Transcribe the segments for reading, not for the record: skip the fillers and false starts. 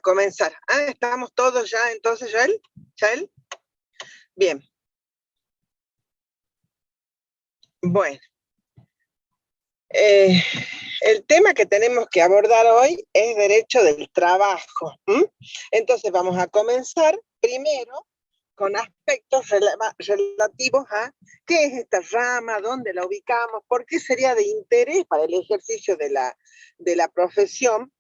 comenzar. ¿Estamos todos ya entonces, Yael? ¿Yael? Bien. Bueno. El tema que tenemos que abordar hoy es derecho del trabajo. Entonces vamos a comenzar primero con aspectos relativos a qué es esta rama, dónde la ubicamos, por qué sería de interés para el ejercicio de la profesión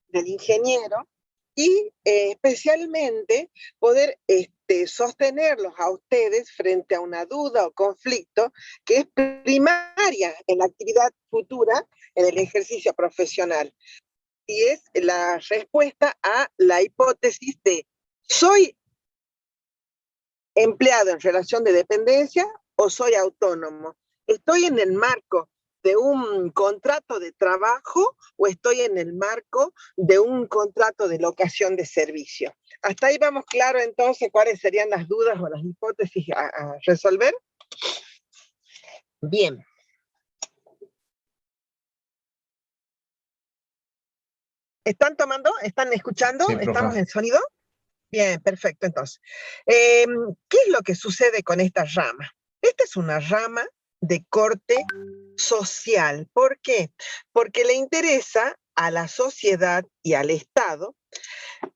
del ingeniero, y especialmente poder sostenerlos a ustedes frente a una duda o conflicto que es primaria en la actividad futura, en el ejercicio profesional. Y es la respuesta a la hipótesis de ¿soy empleado en relación de dependencia o soy autónomo? ¿Estoy en el marco de un contrato de trabajo o estoy en el marco de un contrato de locación de servicio? Hasta ahí vamos claro entonces cuáles serían las dudas o las hipótesis a resolver. Bien. ¿Están tomando? ¿Están escuchando? Sí, ¿Estamos profe. en sonido? Bien, perfecto. Entonces, ¿qué es lo que sucede con esta rama? Esta es una rama de corte social. ¿Por qué? Porque le interesa a la sociedad y al Estado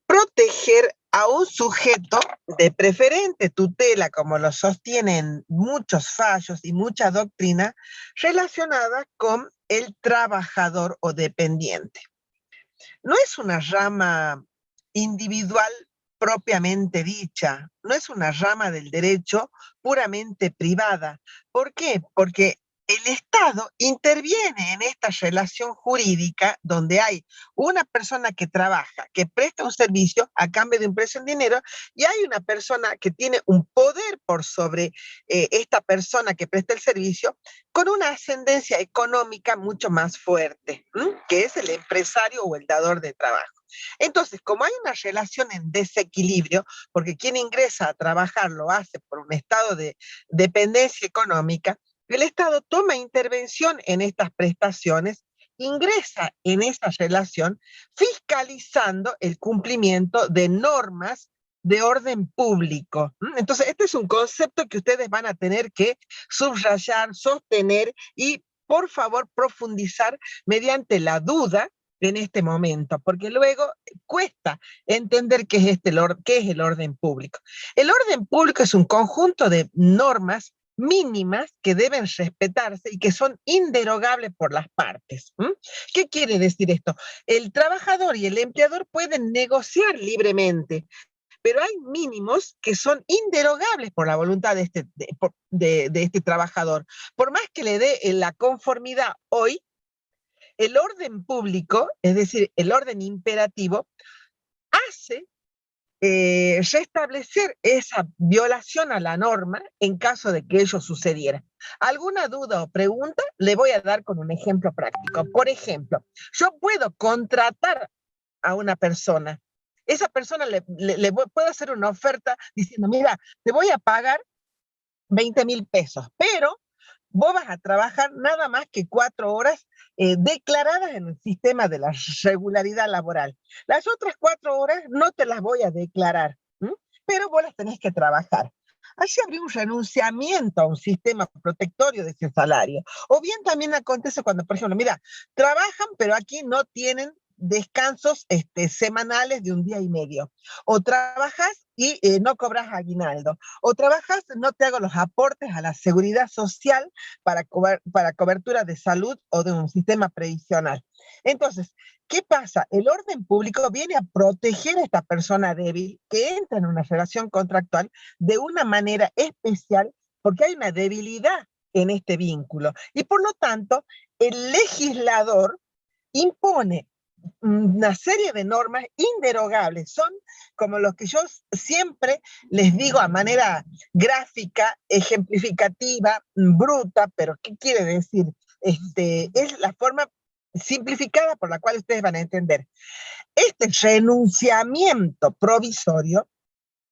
proteger a un sujeto de preferente tutela, como lo sostienen muchos fallos y mucha doctrina relacionada con el trabajador o dependiente. No es una rama individual propiamente dicha, no es una rama del derecho puramente privada. ¿Por qué? Porque el Estado interviene en esta relación jurídica donde hay una persona que trabaja, que presta un servicio a cambio de un precio en dinero, y hay una persona que tiene un poder por sobre esta persona que presta el servicio, con una ascendencia económica mucho más fuerte, que es el empresario o el dador de trabajo. Entonces, como hay una relación en desequilibrio, porque quien ingresa a trabajar lo hace por un estado de dependencia económica, el Estado toma intervención en estas prestaciones, ingresa en esa relación, fiscalizando el cumplimiento de normas de orden público. Entonces, este es un concepto que ustedes van a tener que subrayar, sostener y, por favor, profundizar mediante la duda en este momento, porque luego cuesta entender qué es el orden público. El orden público es un conjunto de normas mínimas que deben respetarse y que son inderogables por las partes. ¿Qué quiere decir esto? El trabajador y el empleador pueden negociar libremente, pero hay mínimos que son inderogables por la voluntad de este trabajador. Por más que le dé la conformidad hoy, el orden público, es decir, el orden imperativo, hace restablecer esa violación a la norma en caso de que ello sucediera. ¿Alguna duda o pregunta? Le voy a dar con un ejemplo práctico. Por ejemplo, yo puedo contratar a una persona. Esa persona le puedo hacer una oferta diciendo, mira, te voy a pagar 20,000 pesos, pero vos vas a trabajar nada más que 4 horas declaradas en el sistema de la regularidad laboral. Las otras 4 horas no te las voy a declarar, pero vos las tenés que trabajar. Así habría un renunciamiento a un sistema protectorio de ese salario. O bien también acontece cuando, por ejemplo, mira, trabajan, pero aquí no tienen descansos semanales de un día y medio. O trabajas y no cobras aguinaldo. O trabajas, no te hago los aportes a la seguridad social para cobertura de salud o de un sistema previsional. Entonces, ¿qué pasa? El orden público viene a proteger a esta persona débil que entra en una relación contractual de una manera especial porque hay una debilidad en este vínculo. Y por lo tanto, el legislador impone una serie de normas inderogables. Son como los que yo siempre les digo a manera gráfica, ejemplificativa, bruta, pero ¿qué quiere decir? Es la forma simplificada por la cual ustedes van a entender. Este renunciamiento provisorio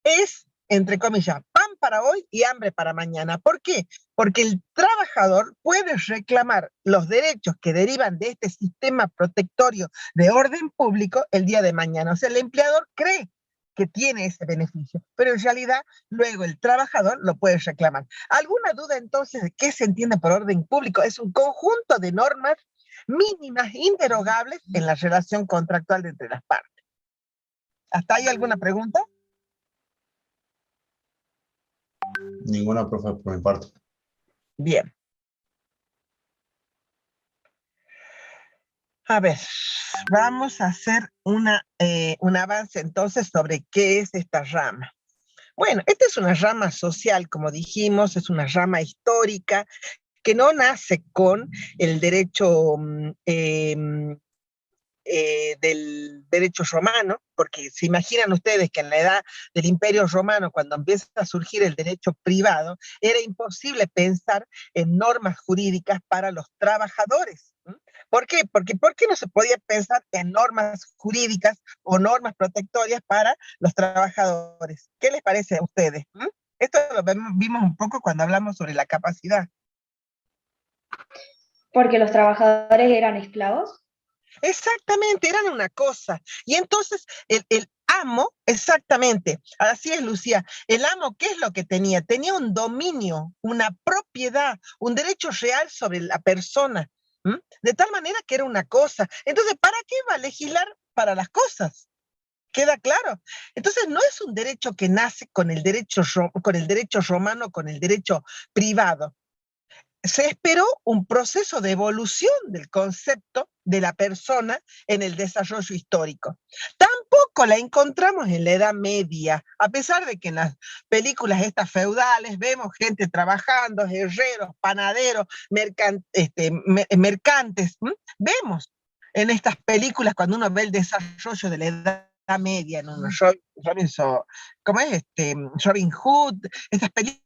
es, entre comillas, pan para hoy y hambre para mañana. ¿Por qué? Porque el trabajador puede reclamar los derechos que derivan de este sistema protectorio de orden público el día de mañana. O sea, el empleador cree que tiene ese beneficio, pero en realidad luego el trabajador lo puede reclamar. ¿Alguna duda entonces de qué se entiende por orden público? Es un conjunto de normas mínimas, inderogables en la relación contractual de entre las partes. ¿Hasta ahí alguna pregunta? Ninguna, profe, por mi parte. Bien. A ver, vamos a hacer un avance entonces sobre qué es esta rama. Bueno, esta es una rama social, como dijimos, es una rama histórica que no nace con el derecho del derecho romano, porque se imaginan ustedes que en la edad del Imperio Romano, cuando empieza a surgir el derecho privado, era imposible pensar en normas jurídicas para los trabajadores. ¿Por qué? ¿Por qué no se podía pensar en normas jurídicas o normas protectorias para los trabajadores? ¿Qué les parece a ustedes? Esto lo vimos un poco cuando hablamos sobre la capacidad. Porque los trabajadores eran esclavos. Exactamente, eran una cosa. Y entonces el amo, exactamente, así es, Lucía, el amo, ¿qué es lo que tenía? Tenía un dominio, una propiedad, un derecho real sobre la persona, ¿m? De tal manera que era una cosa. Entonces, ¿para qué va a legislar para las cosas? ¿Queda claro? Entonces, no es un derecho que nace con el derecho romano, con el derecho privado. Se esperó un proceso de evolución del concepto de la persona en el desarrollo histórico. Tampoco la encontramos en la Edad Media, a pesar de que en las películas estas feudales vemos gente trabajando, herreros, panaderos, mercantes. Vemos en estas películas cuando uno ve el desarrollo de la Edad Media, en un Robinson, ¿cómo es? Robin Hood, estas películas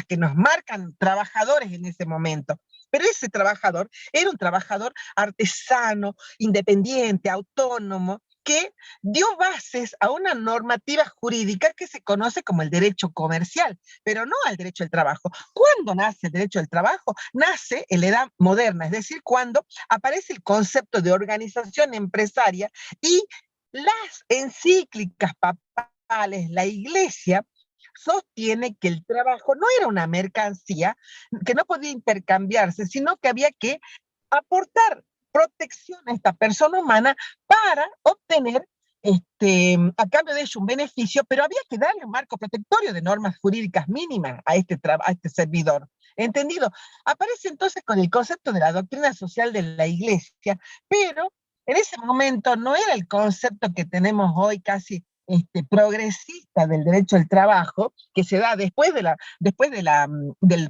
que nos marcan trabajadores en ese momento. Pero ese trabajador era un trabajador artesano, independiente, autónomo, que dio bases a una normativa jurídica que se conoce como el derecho comercial, pero no al derecho del trabajo. ¿Cuándo nace el derecho del trabajo? Nace en la edad moderna, es decir, cuando aparece el concepto de organización empresaria y las encíclicas papales, la iglesia, sostiene que el trabajo no era una mercancía, que no podía intercambiarse, sino que había que aportar protección a esta persona humana para obtener a cambio de ello un beneficio, pero había que darle un marco protectorio de normas jurídicas mínimas a este servidor. ¿Entendido? Aparece entonces con el concepto de la doctrina social de la iglesia, pero en ese momento no era el concepto que tenemos hoy casi progresista del derecho al trabajo, que se da del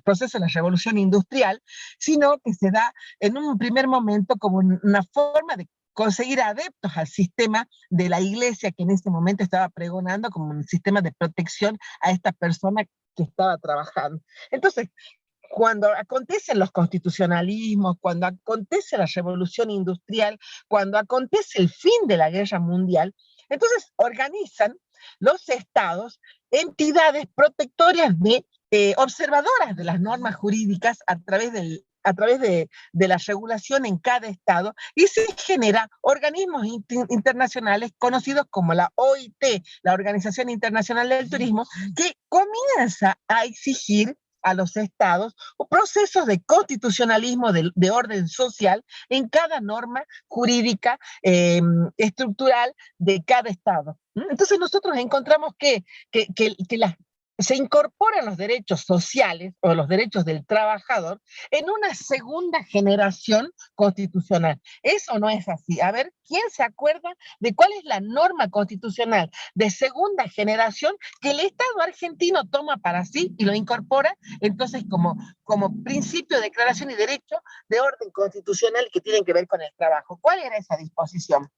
proceso de la revolución industrial, sino que se da en un primer momento como una forma de conseguir adeptos al sistema de la iglesia que en ese momento estaba pregonando como un sistema de protección a esta persona que estaba trabajando. Entonces, cuando acontecen los constitucionalismos, cuando acontece la revolución industrial, cuando acontece el fin de la guerra mundial, entonces organizan los estados entidades protectorias observadoras de las normas jurídicas a través de la regulación en cada estado y se generan organismos internacionales conocidos como la OIT, la Organización Internacional del Turismo, que comienza a exigir a los estados procesos de constitucionalismo de orden social en cada norma jurídica estructural de cada estado. Entonces nosotros encontramos que se incorporan los derechos sociales o los derechos del trabajador en una segunda generación constitucional. ¿Eso no es así? A ver, ¿quién se acuerda de cuál es la norma constitucional de segunda generación que el Estado argentino toma para sí y lo incorpora entonces como principio de declaración y derecho de orden constitucional que tienen que ver con el trabajo? ¿Cuál era esa disposición?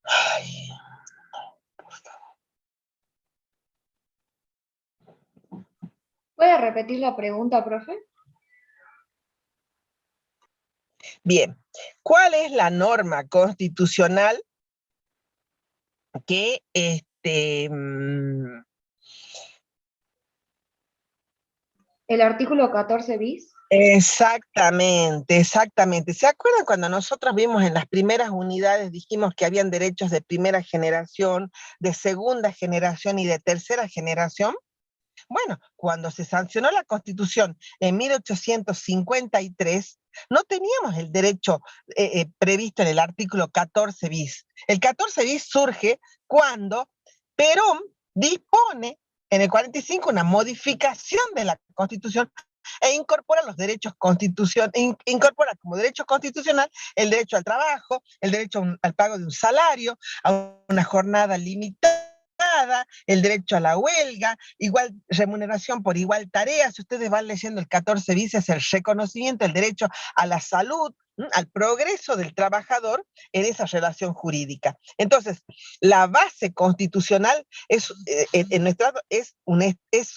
Ay, por favor. puede repetir la pregunta, profe? Bien, ¿cuál es la norma constitucional que ¿El artículo 14 bis? exactamente, exactamente. ¿Se acuerdan cuando nosotros vimos en las primeras unidades, dijimos que habían derechos de primera generación, de segunda generación y de tercera generación? Bueno, cuando se sancionó la Constitución en 1853, no teníamos el derecho previsto en el artículo 14 bis. El 14 bis surge cuando Perón dispone en el 45 una modificación de la Constitución e incorpora los derechos incorpora como derecho constitucional el derecho al trabajo, el derecho al pago de un salario, a una jornada limitada, el derecho a la huelga, igual remuneración por igual tarea. Si ustedes van leyendo el 14 bis, es el reconocimiento, el derecho a la salud, al progreso del trabajador en esa relación jurídica. Entonces, la base constitucional en nuestra, es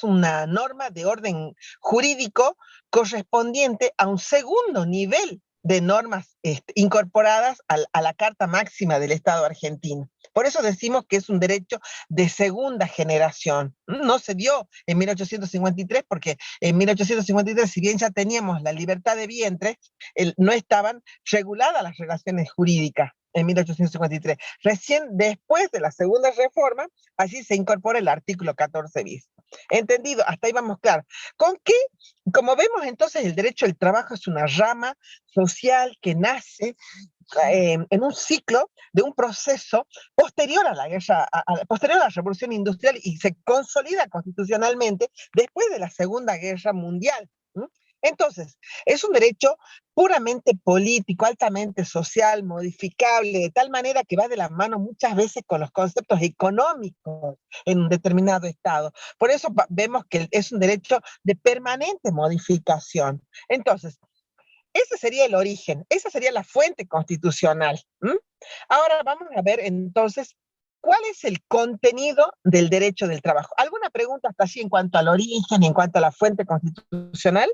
una norma de orden jurídico correspondiente a un segundo nivel de normas incorporadas a la Carta Máxima del Estado argentino. Por eso decimos que es un derecho de segunda generación. No se dio en 1853 porque en 1853, si bien ya teníamos la libertad de vientre, no estaban reguladas las relaciones jurídicas en 1853. Recién después de la segunda reforma, así se incorpora el artículo 14 bis. ¿Entendido? Hasta ahí vamos claro. ¿Con qué? Como vemos entonces, el derecho al trabajo es una rama social que nace en un ciclo de un proceso posterior a la guerra, posterior a la Revolución Industrial, y se consolida constitucionalmente después de la Segunda Guerra Mundial. Entonces, es un derecho puramente político, altamente social, modificable, de tal manera que va de la mano muchas veces con los conceptos económicos en un determinado estado. Por eso vemos que es un derecho de permanente modificación. Entonces, ese sería el origen, esa sería la fuente constitucional. Ahora vamos a ver entonces cuál es el contenido del derecho del trabajo. ¿Alguna pregunta hasta así en cuanto al origen, en cuanto a la fuente constitucional?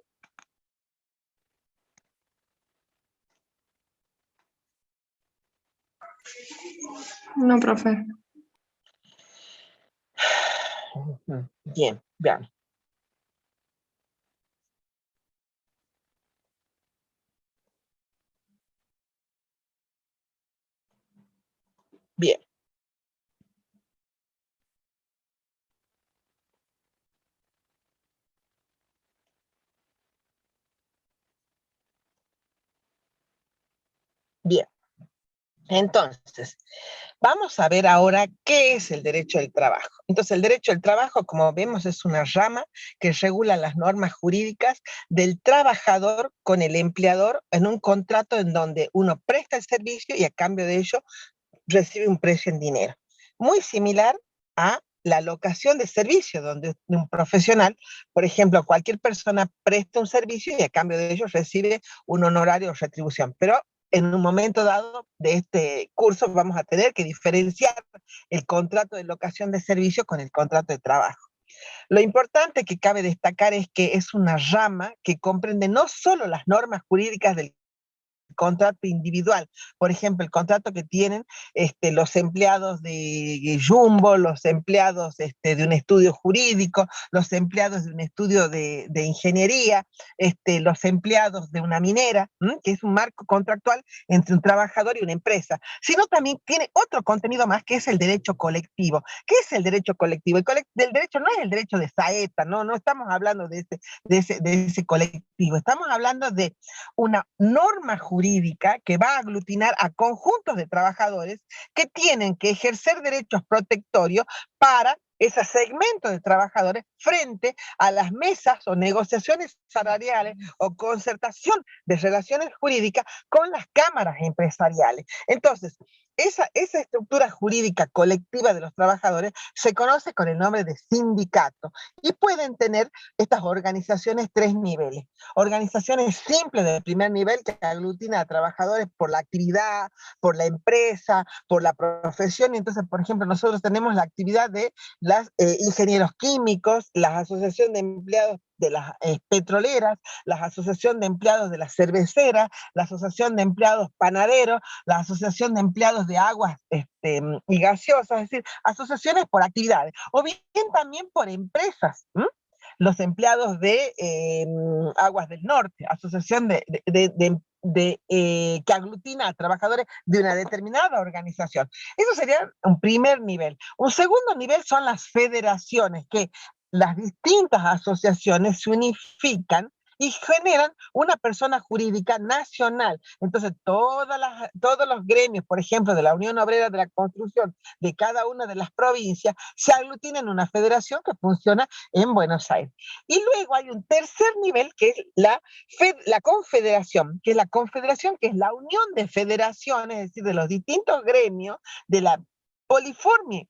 No, profe. Bien, vean. Bien. Bien. Entonces, vamos a ver ahora qué es el derecho del trabajo. Entonces, el derecho del trabajo, como vemos, es una rama que regula las normas jurídicas del trabajador con el empleador en un contrato en donde uno presta el servicio y a cambio de ello recibe un precio en dinero. Muy similar a la locación de servicio, donde un profesional, por ejemplo, cualquier persona presta un servicio y a cambio de ello recibe un honorario o retribución. Pero en un momento dado de este curso vamos a tener que diferenciar el contrato de locación de servicio con el contrato de trabajo. Lo importante que cabe destacar es que es una rama que comprende no solo las normas jurídicas del contrato individual. Por ejemplo, el contrato que tienen los empleados de Jumbo, los empleados de un estudio jurídico, los empleados de un estudio de ingeniería, los empleados de una minera, que es un marco contractual entre un trabajador y una empresa, sino también tiene otro contenido más, que es el derecho colectivo. ¿Qué es el derecho colectivo? Del derecho no es el derecho de Saeta, no estamos hablando de ese colectivo, estamos hablando de una norma jurídica que va a aglutinar a conjuntos de trabajadores que tienen que ejercer derechos protectorios para ese segmento de trabajadores frente a las mesas o negociaciones salariales o concertación de relaciones jurídicas con las cámaras empresariales. Entonces, esa estructura jurídica colectiva de los trabajadores se conoce con el nombre de sindicato y pueden tener estas organizaciones tres niveles. Organizaciones simples de primer nivel que aglutina a trabajadores por la actividad, por la empresa, por la profesión. Y entonces, por ejemplo, nosotros tenemos la actividad de los ingenieros químicos, las asociaciones de empleados de las petroleras, la asociación de empleados de las cerveceras, la asociación de empleados panaderos, la asociación de empleados de aguas y gaseosas, es decir, asociaciones por actividades, o bien también por empresas. Los empleados de Aguas del Norte, asociación que aglutina a trabajadores de una determinada organización. Eso sería un primer nivel. Un segundo nivel son las federaciones, que las distintas asociaciones se unifican y generan una persona jurídica nacional. Entonces, todos los gremios, por ejemplo, de la Unión Obrera de la Construcción, de cada una de las provincias, se aglutinan en una federación que funciona en Buenos Aires. Y luego hay un tercer nivel, que es la confederación, que es la unión de federaciones, es decir, de los distintos gremios de la poliforme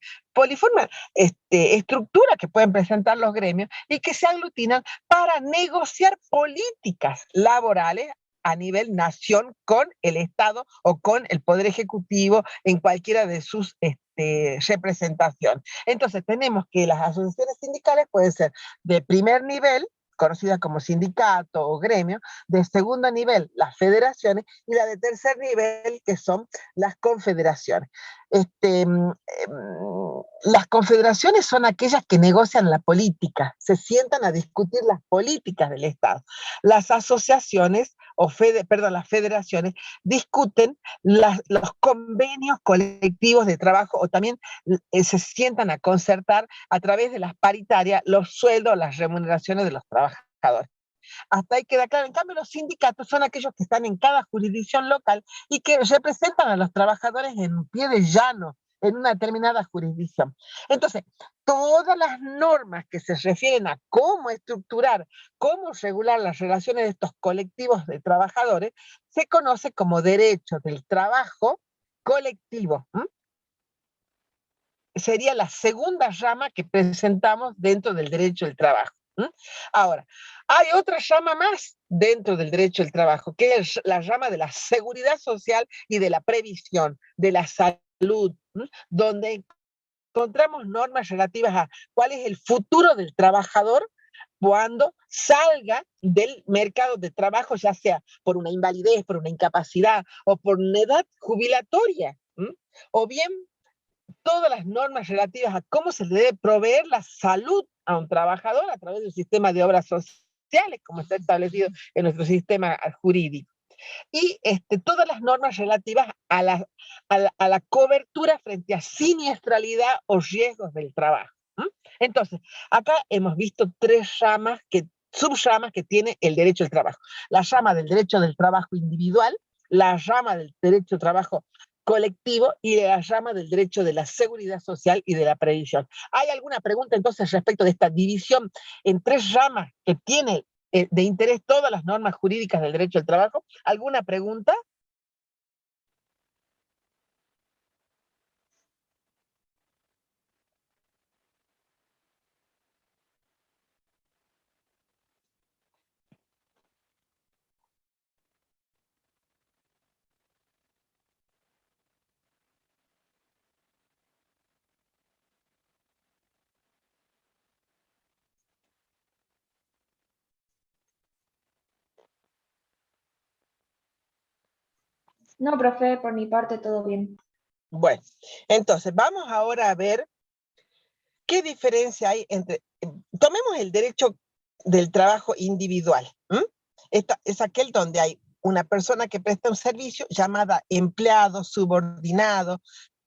estructura que pueden presentar los gremios y que se aglutinan para negociar políticas laborales a nivel nación con el Estado o con el Poder Ejecutivo en cualquiera de sus representaciones. Entonces tenemos que las asociaciones sindicales pueden ser de primer nivel, conocida como sindicato o gremio, de segundo nivel, las federaciones, y la de tercer nivel, que son las confederaciones. Las confederaciones son aquellas que negocian la política, se sientan a discutir las políticas del Estado. Las asociaciones, las federaciones, discuten los convenios colectivos de trabajo, o también se sientan a concertar a través de las paritarias los sueldos, las remuneraciones de los trabajadores. Hasta ahí queda claro. En cambio, los sindicatos son aquellos que están en cada jurisdicción local y que representan a los trabajadores en pie de llano, en una determinada jurisdicción. Entonces, todas las normas que se refieren a cómo estructurar, cómo regular las relaciones de estos colectivos de trabajadores, se conoce como derecho del trabajo colectivo. Sería la segunda rama que presentamos dentro del derecho del trabajo. Ahora, hay otra rama más dentro del derecho del trabajo, que es la rama de la seguridad social y de la previsión, de la salud, donde encontramos normas relativas a cuál es el futuro del trabajador cuando salga del mercado de trabajo, ya sea por una invalidez, por una incapacidad o por una edad jubilatoria, o bien todas las normas relativas a cómo se le debe proveer la salud a un trabajador a través del sistema de obras sociales, como está establecido en nuestro sistema jurídico. Y todas las normas relativas a la cobertura frente a siniestralidad o riesgos del trabajo. Entonces, acá hemos visto tres subramas que tiene el derecho del trabajo. La rama del derecho del trabajo individual, la rama del derecho del trabajo colectivo y la rama del derecho de la seguridad social y de la previsión. ¿Hay alguna pregunta entonces respecto de esta división en tres ramas que tiene de interés todas las normas jurídicas del derecho al trabajo? ¿Alguna pregunta? No, profe, por mi parte todo bien. Bueno, entonces vamos ahora a ver qué diferencia hay entre... Tomemos el derecho del trabajo individual. Es aquel donde hay una persona que presta un servicio llamada empleado, subordinado,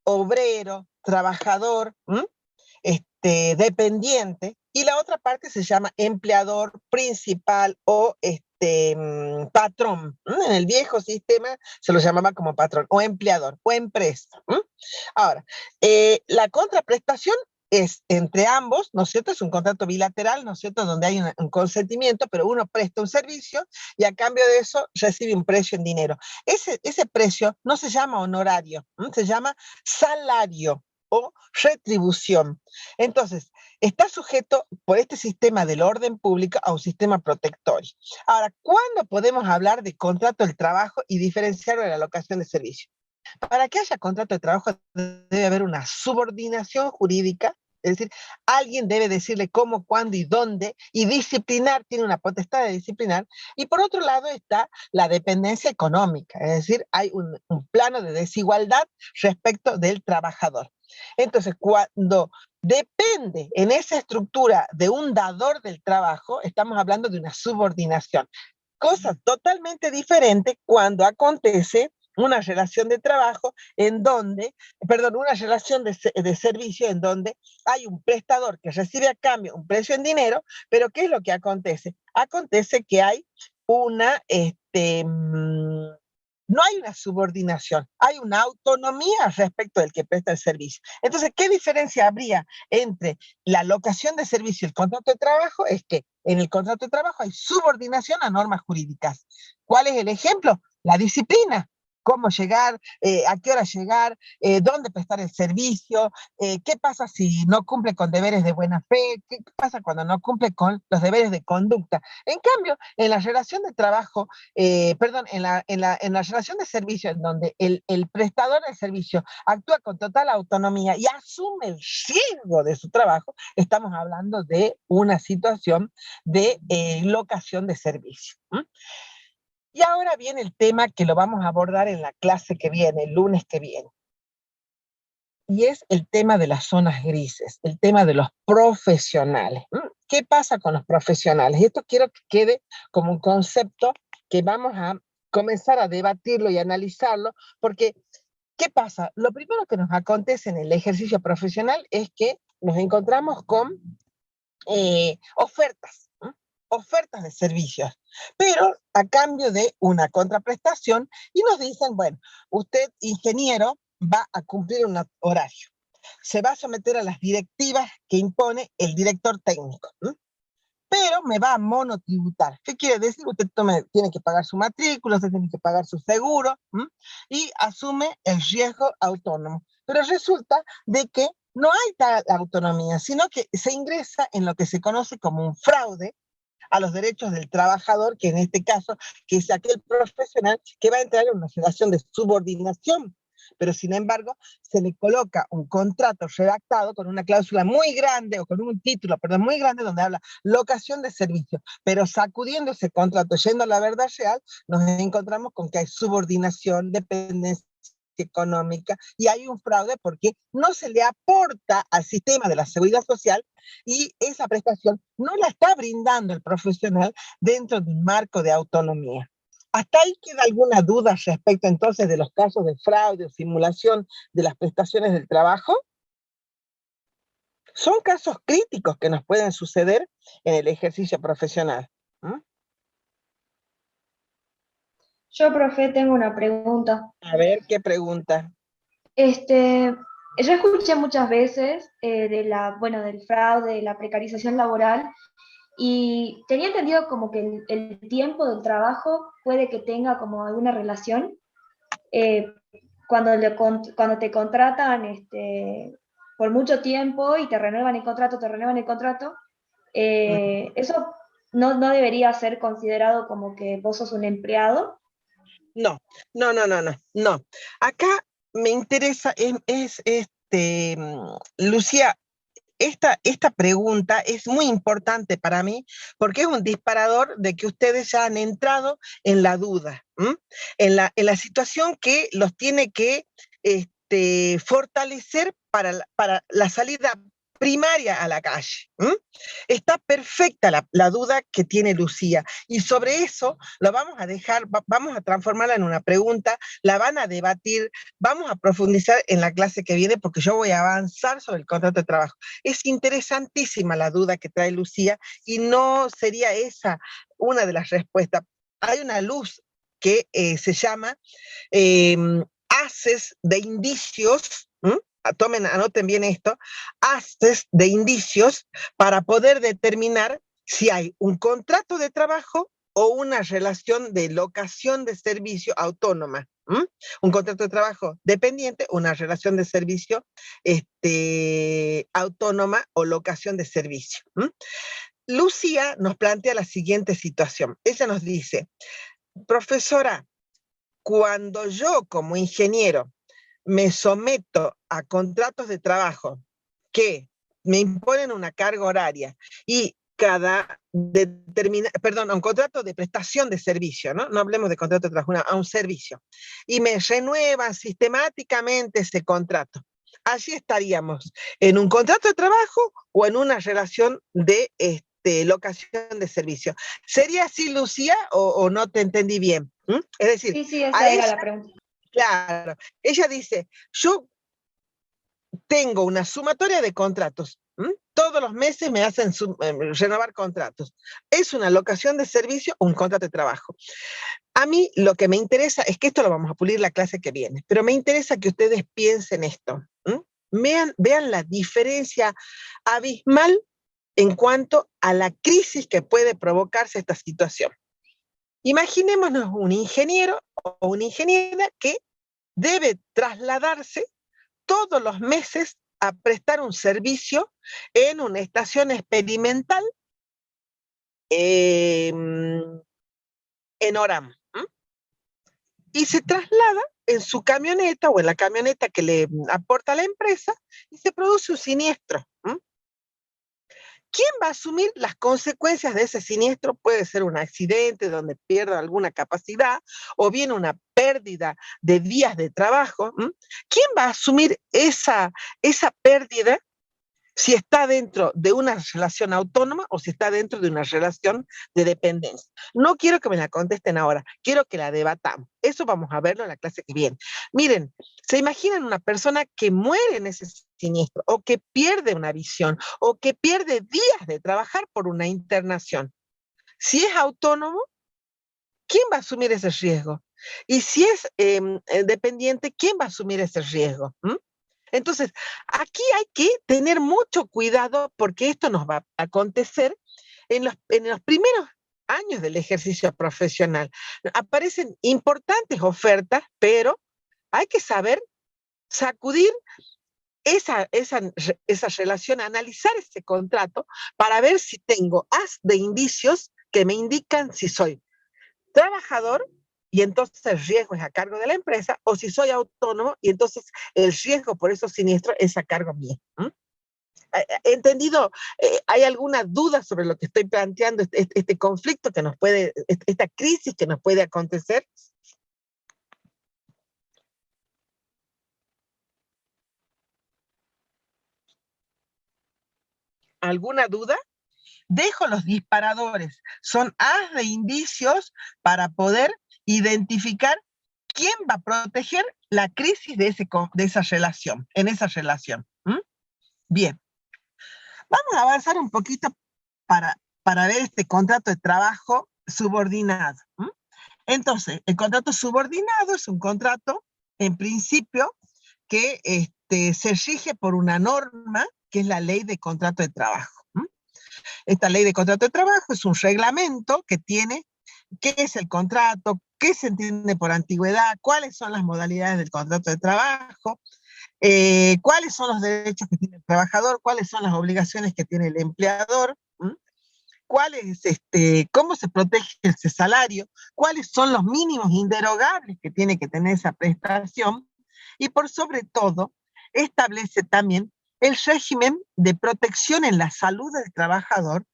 obrero, trabajador, dependiente, y la otra parte se llama empleador principal o patrón. En el viejo sistema se lo llamaba como patrón, o empleador, o empresa. Ahora, la contraprestación es entre ambos, ¿no es cierto? Es un contrato bilateral, ¿no es cierto? Donde hay un consentimiento, pero uno presta un servicio y a cambio de eso recibe un precio en dinero. Ese precio no se llama honorario, se llama salario o retribución. Entonces, está sujeto por este sistema del orden público a un sistema protectorio. Ahora, ¿cuándo podemos hablar de contrato del trabajo y diferenciarlo de la locación de servicio? Para que haya contrato de trabajo debe haber una subordinación jurídica Es decir, alguien debe decirle cómo, cuándo y dónde, y disciplinar, tiene una potestad de disciplinar. Y por otro lado está la dependencia económica, es decir, hay un plano de desigualdad respecto del trabajador. Entonces, cuando depende en esa estructura de un dador del trabajo, estamos hablando de una subordinación. Cosa totalmente diferente cuando acontece una relación de trabajo en donde, perdón, una relación de servicio en donde hay un prestador que recibe a cambio un precio en dinero, pero ¿qué es lo que acontece? Acontece que hay una, no hay una subordinación, hay una autonomía respecto del que presta el servicio. Entonces, ¿qué diferencia habría entre la locación de servicio y el contrato de trabajo? Es que en el contrato de trabajo hay subordinación a normas jurídicas. ¿Cuál es el ejemplo? La disciplina. Cómo llegar, a qué hora llegar, dónde prestar el servicio, qué pasa si no cumple con deberes de buena fe, qué pasa cuando no cumple con los deberes de conducta. En cambio, en la relación de trabajo, perdón, en la relación de servicio, en donde el prestador del servicio actúa con total autonomía y asume el riesgo de su trabajo, estamos hablando de una situación de locación de servicio. Y ahora viene el tema que lo vamos a abordar en la clase que viene, el lunes que viene. Y es el tema de las zonas grises, el tema de los profesionales. ¿Qué pasa con los profesionales? Y esto quiero que quede como un concepto que vamos a comenzar a debatirlo y analizarlo, porque ¿qué pasa? Lo primero que nos acontece en el ejercicio profesional es que nos encontramos con ofertas, ofertas de servicios, pero a cambio de una contraprestación, y nos dicen, bueno, usted, ingeniero, va a cumplir un horario, se va a someter a las directivas que impone el director técnico, pero me va a monotributar. ¿Qué quiere decir? Usted tiene que pagar su matrícula, usted tiene que pagar su seguro, y asume el riesgo autónomo. Pero resulta de que no hay tal autonomía, sino que se ingresa en lo que se conoce como un fraude a los derechos del trabajador, que en este caso, que es aquel profesional que va a entrar en una relación de subordinación, pero sin embargo se le coloca un contrato redactado con una cláusula muy grande, o con un título, perdón, muy grande, donde habla locación de servicio, pero sacudiendo ese contrato, yendo a la verdad real, nos encontramos con que hay subordinación, dependencia económica, y hay un fraude porque no se le aporta al sistema de la seguridad social, y esa prestación no la está brindando el profesional dentro de un marco de autonomía. ¿Hasta ahí queda alguna duda respecto entonces de los casos de fraude o simulación de las prestaciones del trabajo? Son casos críticos que nos pueden suceder en el ejercicio profesional. Yo, profe, tengo una pregunta. A ver, ¿qué pregunta? Yo escuché muchas veces bueno, del fraude, de la precarización laboral, y tenía entendido como que el tiempo del trabajo puede que tenga como alguna relación. eh, cuando te contratan por mucho tiempo y te renuevan el contrato, eso no debería ser considerado como que vos sos un empleado. No, no, no, no, no, no. Acá me interesa, Lucía, esta pregunta es muy importante para mí porque es un disparador de que ustedes ya han entrado en la duda, en la situación que los tiene que fortalecer para la salida primaria a la calle. Está perfecta la duda que tiene Lucía, y sobre eso lo vamos a dejar, vamos a transformarla en una pregunta, la van a debatir, vamos a profundizar en la clase que viene, porque yo voy a avanzar sobre el contrato de trabajo. Es interesantísima la duda que trae Lucía, y no sería esa una de las respuestas. Hay una luz que se llama haces de indicios, anoten bien esto, haces de indicios para poder determinar si hay un contrato de trabajo o una relación de locación de servicio autónoma. Un contrato de trabajo dependiente, una relación de servicio autónoma o locación de servicio. Lucía nos plantea la siguiente situación. Ella nos dice, profesora, cuando yo como ingeniero me someto a contratos de trabajo que me imponen una carga horaria y un contrato de prestación de servicio, ¿no? No hablemos de contrato de trabajo, a un servicio, y me renuevan sistemáticamente ese contrato. Allí estaríamos en un contrato de trabajo o en una relación de locación de servicio. ¿Sería así, Lucía, o no te entendí bien? ¿Mm? Es decir, Sí, sí, a esa era ella, la pregunta. claro, ella dice, yo tengo una sumatoria de contratos. ¿M? Todos los meses me hacen renovar contratos. ¿Es una locación de servicio o un contrato de trabajo? A mí lo que me interesa es que esto lo vamos a pulir la clase que viene, pero me interesa que ustedes piensen esto. Vean la diferencia abismal en cuanto a la crisis que puede provocarse esta situación. Imaginémonos un ingeniero o una ingeniera que debe trasladarse todos los meses a prestar un servicio en una estación experimental en Oram. Y se traslada en su camioneta o en la camioneta que le aporta la empresa y se produce un siniestro. ¿Quién va a asumir las consecuencias de ese siniestro? Puede ser un accidente donde pierda alguna capacidad o bien una pérdida de días de trabajo. ¿Quién va a asumir esa pérdida si está dentro de una relación autónoma o si está dentro de una relación de dependencia? No quiero que me la contesten ahora, quiero que la debatamos. Eso vamos a verlo en la clase que viene. Miren, ¿se imaginan una persona que muere en ese siniestro o que pierde una visión o que pierde días de trabajar por una internación? Si es autónomo, ¿quién va a asumir ese riesgo? Y si es dependiente, ¿quién va a asumir ese riesgo? Entonces, aquí hay que tener mucho cuidado porque esto nos va a acontecer en los primeros años del ejercicio profesional. Aparecen importantes ofertas, pero hay que saber sacudir esa relación, analizar ese contrato para ver si tengo haz de indicios que me indican si soy trabajador y entonces el riesgo es a cargo de la empresa, o si soy autónomo y entonces el riesgo por esos siniestros es a cargo mío. ¿Entendido? ¿Hay alguna duda sobre lo que estoy planteando, este conflicto que nos puede, esta crisis que nos puede acontecer? ¿Alguna duda? Dejo los disparadores, son haz de indicios para poder identificar quién va a proteger la crisis de esa relación, en esa relación. Bien, vamos a avanzar un poquito para ver este contrato de trabajo subordinado. Entonces, el contrato subordinado es un contrato, en principio, que se rige por una norma, que es la ley de contrato de trabajo. Esta ley de contrato de trabajo es un reglamento que tiene qué es el contrato, qué se entiende por antigüedad, cuáles son las modalidades del contrato de trabajo, cuáles son los derechos que tiene el trabajador, cuáles son las obligaciones que tiene el empleador, cómo se protege ese salario, cuáles son los mínimos inderogables que tiene que tener esa prestación, y por sobre todo establece también el régimen de protección en la salud del trabajador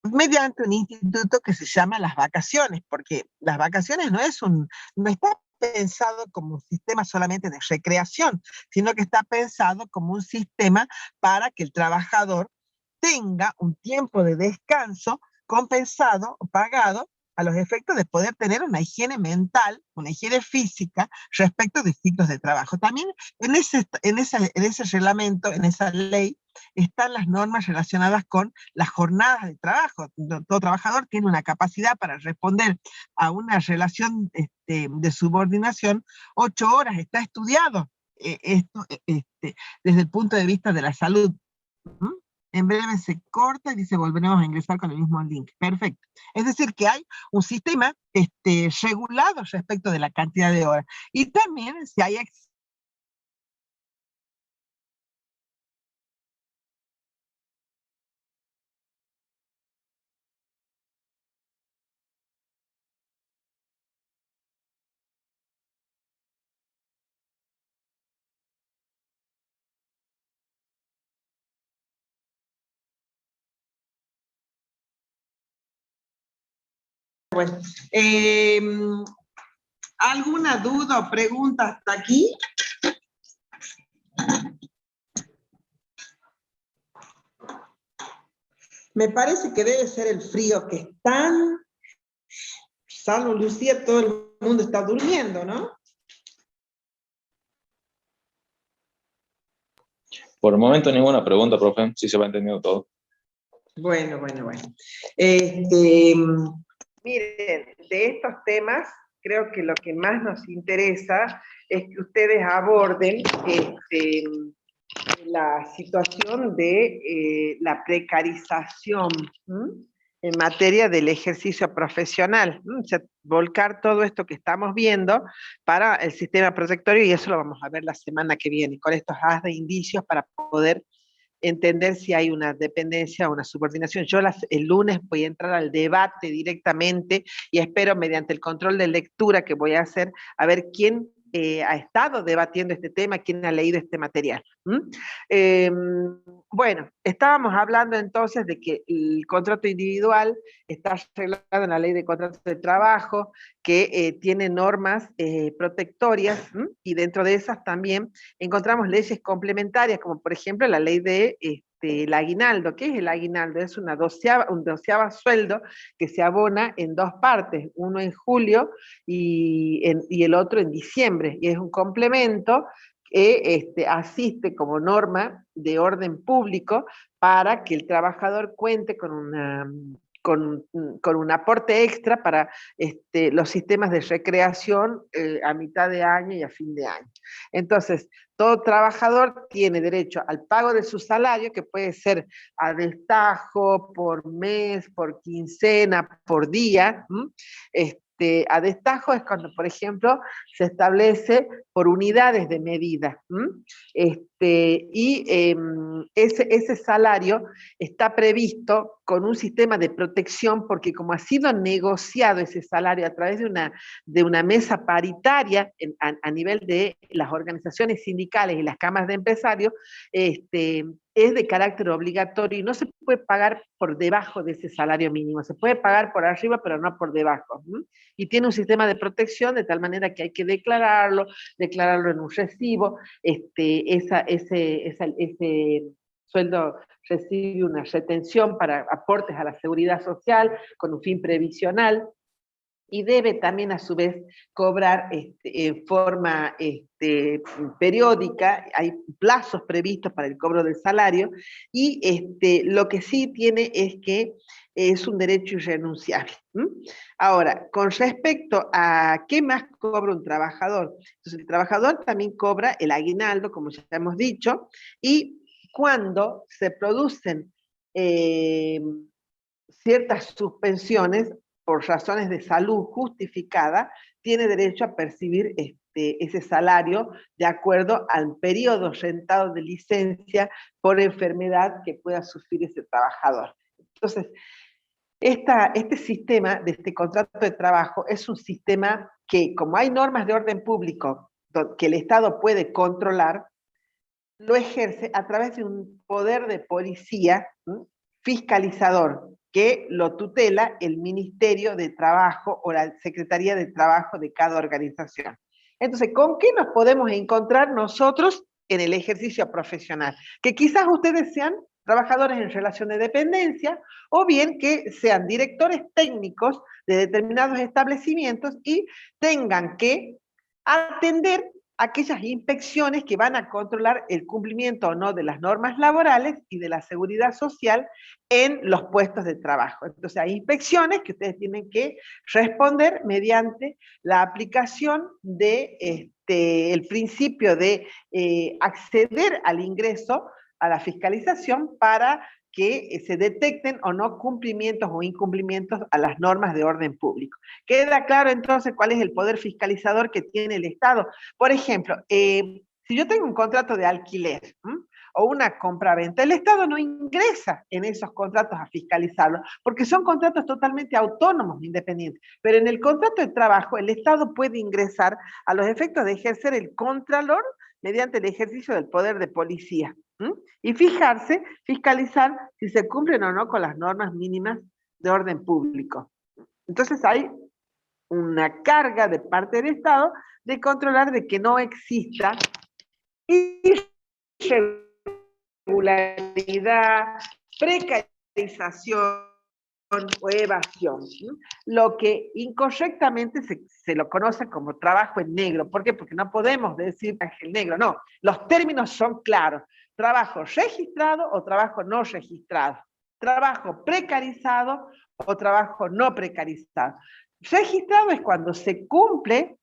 mediante un instituto que se llama las vacaciones, porque las vacaciones no está pensado como un sistema solamente de recreación, sino que está pensado como un sistema para que el trabajador tenga un tiempo de descanso compensado o pagado a los efectos de poder tener una higiene mental, una higiene física respecto de ciclos de trabajo. También en ese reglamento, en esa ley, están las normas relacionadas con las jornadas de trabajo. Todo trabajador tiene una capacidad para responder a una relación de subordinación, 8 horas, está estudiado esto desde el punto de vista de la salud. ¿Mm? En breve se corta y dice volveremos a ingresar con el mismo link. Perfecto. Es decir, que hay un sistema regulado respecto de la cantidad de horas. Y también si hay bueno. ¿Alguna duda o pregunta hasta aquí? Me parece que debe ser el frío que es tan... Salvo Lucía, todo el mundo está durmiendo, ¿no? Por el momento ninguna pregunta, profe, si se va entendiendo todo. Bueno. Miren, de estos temas, creo que lo que más nos interesa es que ustedes aborden la situación de la precarización en materia del ejercicio profesional. O sea, volcar todo esto que estamos viendo para el sistema protectorio, y eso lo vamos a ver la semana que viene, con estos haz de indicios para poder entender si hay una dependencia o una subordinación. Yo el lunes voy a entrar al debate directamente y espero, mediante el control de lectura que voy a hacer, a ver quién ha estado debatiendo este tema, quién ha leído este material. Bueno, estábamos hablando entonces de que el contrato individual está arreglado en la ley de contratos de trabajo, que tiene normas protectorias, y dentro de esas también encontramos leyes complementarias, como por ejemplo la ley de el aguinaldo. ¿Qué es el aguinaldo? Es un doceava sueldo que se abona en dos partes, uno en julio y el otro en diciembre, y es un complemento que asiste como norma de orden público para que el trabajador cuente con un aporte extra para los sistemas de recreación a mitad de año y a fin de año. Entonces, todo trabajador tiene derecho al pago de su salario, que puede ser a destajo, por mes, por quincena, por día. A destajo es cuando, por ejemplo, se establece por unidades de medida. Ese salario está previsto con un sistema de protección, porque como ha sido negociado ese salario a través de una mesa paritaria a nivel de las organizaciones sindicales y las cámaras de empresarios, es de carácter obligatorio y no se puede pagar por debajo de ese salario mínimo. Se puede pagar por arriba, pero no por debajo. Y tiene un sistema de protección de tal manera que hay que declararlo en un recibo. Ese sueldo recibe una retención para aportes a la seguridad social con un fin previsional, y debe también a su vez cobrar en forma periódica. Hay plazos previstos para el cobro del salario, y lo que sí tiene es que es un derecho irrenunciable. Ahora, con respecto a qué más cobra un trabajador, entonces el trabajador también cobra el aguinaldo, como ya hemos dicho, y cuando se producen ciertas suspensiones por razones de salud justificada, tiene derecho a percibir ese salario de acuerdo al periodo rentado de licencia por enfermedad que pueda sufrir ese trabajador. Entonces, este sistema de este contrato de trabajo es un sistema que, como hay normas de orden público que el Estado puede controlar, lo ejerce a través de un poder de policía fiscalizador, que lo tutela el Ministerio de Trabajo o la Secretaría de Trabajo de cada organización. Entonces, ¿con qué nos podemos encontrar nosotros en el ejercicio profesional? Que quizás ustedes sean trabajadores en relación de dependencia, o bien que sean directores técnicos de determinados establecimientos y tengan que atender aquellas inspecciones que van a controlar el cumplimiento o no de las normas laborales y de la seguridad social en los puestos de trabajo. Entonces hay inspecciones que ustedes tienen que responder mediante la aplicación de el principio de acceder al ingreso a la fiscalización para que se detecten o no cumplimientos o incumplimientos a las normas de orden público. Queda claro entonces cuál es el poder fiscalizador que tiene el Estado. Por ejemplo, si yo tengo un contrato de alquiler o una compra-venta, el Estado no ingresa en esos contratos a fiscalizarlo, porque son contratos totalmente autónomos, independientes. Pero en el contrato de trabajo, el Estado puede ingresar a los efectos de ejercer el contralor mediante el ejercicio del poder de policía. Y fiscalizar si se cumplen o no con las normas mínimas de orden público. Entonces hay una carga de parte del Estado de controlar de que no exista irregularidad, precarización o evasión, ¿no? Lo que incorrectamente se lo conoce como trabajo en negro. ¿Por qué? Porque no podemos decir ángel negro, no. Los términos son claros. Trabajo registrado o trabajo no registrado. Trabajo precarizado o trabajo no precarizado. Registrado es cuando se cumple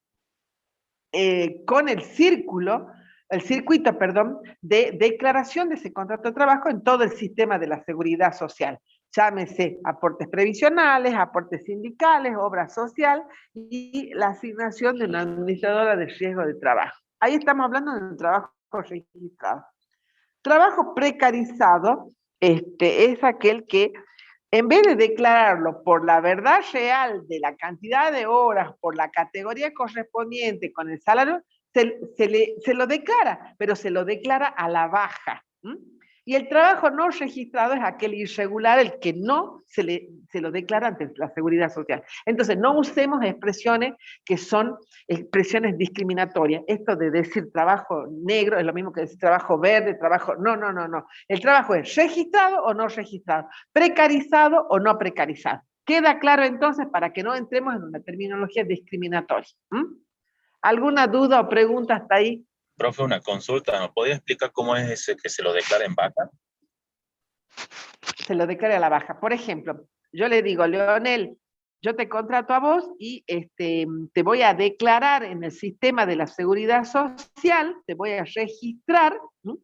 con el circuito, perdón, de declaración de ese contrato de trabajo en todo el sistema de la seguridad social. Llámese aportes previsionales, aportes sindicales, obra social y la asignación de una administradora de riesgo de trabajo. Ahí estamos hablando de un trabajo registrado. Trabajo precarizado es aquel que, en vez de declararlo por la verdad real de la cantidad de horas, por la categoría correspondiente con el salario, se lo declara, pero se lo declara a la baja. Y el trabajo no registrado es aquel irregular, el que no se lo declara ante la seguridad social. Entonces, no usemos expresiones que son expresiones discriminatorias. Esto de decir trabajo negro es lo mismo que decir trabajo verde, trabajo... No. El trabajo es registrado o no registrado, precarizado o no precarizado. Queda claro entonces para que no entremos en una terminología discriminatoria. ¿Alguna duda o pregunta hasta ahí? Profe, una consulta, ¿no podría explicar cómo es ese que se lo declara en baja? Se lo declara a la baja. Por ejemplo, yo le digo, Leonel, yo te contrato a vos y te voy a declarar en el sistema de la seguridad social, te voy a registrar, ¿no?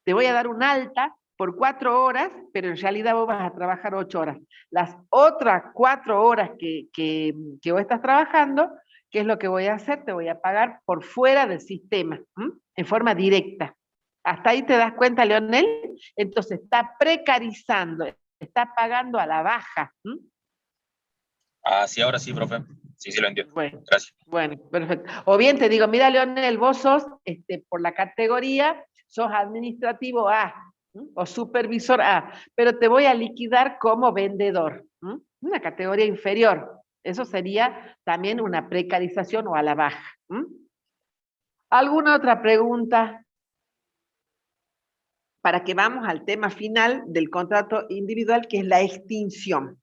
Te voy a dar un alta por 4 horas, pero en realidad vos vas a trabajar 8 horas. Las otras 4 horas que vos estás trabajando, ¿qué es lo que voy a hacer? Te voy a pagar por fuera del sistema, en forma directa. ¿Hasta ahí te das cuenta, Leonel? Entonces está precarizando, está pagando a la baja. Ah, sí, ahora sí, profe. Sí, lo entiendo. Bueno, Gracias. bueno, perfecto. O bien te digo, mira, Leonel, vos sos, por la categoría, sos administrativo A, o supervisor A, pero te voy a liquidar como vendedor, una categoría inferior. Eso sería también una precarización o a la baja. ¿Alguna otra pregunta? Para que vamos al tema final del contrato individual, que es la extinción.